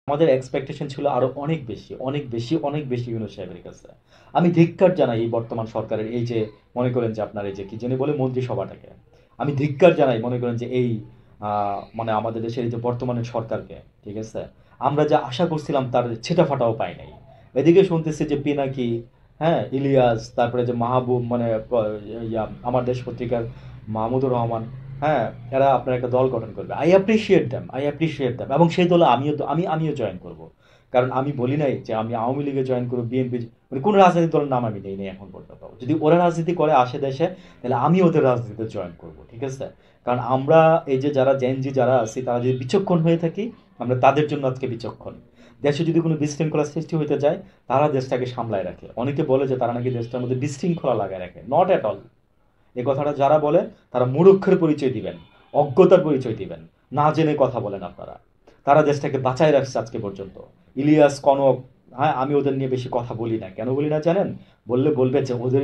আমাদের এক্সপেকটেশন ছিল আরো অনেক বেশি, অনেক বেশি, অনেক বেশি ইউনূস সাহেবের কাছে। আমি ধিক্কার জানাই এই বর্তমান সরকারের এই যে মনে করেন যে আপনার এই যে কি জানি বলে মন্ত্রিসভাটাকে। আমি ধিক্কার জানাই মনে করেন যে এই মানে আমাদের দেশের এই যে বর্তমানের সরকারকে। ঠিক আছে? আমরা যা আশা করছিলাম তার ছেঁটাফাটাও পাই নাই। এদিকে শুনতেছি যে পিনাকি, হ্যাঁ, ইলিয়াস, তারপরে যে মাহবুব মানে আমার দেশ পত্রিকার মাহমুদুর রহমান, হ্যাঁ, এরা আপনার একটা দল গঠন করবে। I appreciate them, I appreciate them, এবং সেই দলে আমিও জয়েন করব। কারণ আমি বলি নাই যে আমি আওয়ামী লীগে জয়েন করবো, বিএনপি, মানে কোনো রাজনৈতিক দলের নাম আমি নেই নাই এখন পর্যন্ত। যদি ওরা রাজনীতি করে আসে দেশে, তাহলে আমি ওদের রাজনীতিতে জয়েন করব। ঠিক আছে? কারণ আমরা এই যে যারা জেনজি যারা আছি তারা যদি বিচক্ষণ হয়ে থাকি, আমরা তাদের জন্য আজকে বিচক্ষণ। দেশে যদি কোনো বিশৃঙ্খলা সৃষ্টি হইতে যায়, তারা দেশটাকে সামলায় রাখে। অনেকে বলে যে তারা নাকি দেশটার মধ্যে বিশৃঙ্খলা লাগায় রাখে, নট অ্যাট অল। এই কথাটা যারা বলে তারা মূর্খের পরিচয় দিবেন, অজ্ঞতার পরিচয় দিবেন, না জেনে কথা বলেন আপনারা। তারা দেশটাকে বাঁচায় রাখছে আজকে পর্যন্ত। ইলিয়াস, কনক, হ্যাঁ, আমি ওদের নিয়ে বেশি কথা বলি না। কেন বলি না জানেন? বললে বলবে যে ওদের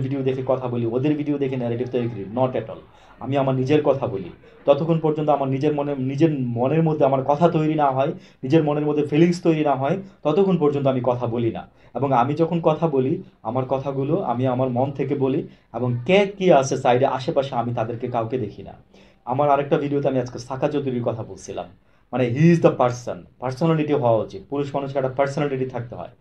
ভিডিও দেখে কথা বলি, ওদের ভিডিও দেখে ন্যারেটিভ তৈরি করি। Not at all. আমি আমার নিজের কথা বলি। ততক্ষণ পর্যন্ত আমার নিজের মধ্যে আমার কথা তৈরি না হয়, নিজের মনের মধ্যে ফিলিংস তৈরি না হয়, ততক্ষণ পর্যন্ত আমি কথা বলি না। এবং আমি যখন কথা বলি, আমার কথাগুলো আমি আমার মন থেকে বলি। এবং কে কি আছে সাইডে আশেপাশে আমি তাদেরকে কাউকে দেখি না। আমার আরেকটা ভিডিওতে আমি আজকে সাকা চৌধুরীর কথা বলছিলাম। মানে he is the person, personality হওয়া উচিত। পুরুষ মানুষের একটা পার্সোনালিটি থাকতে হয়।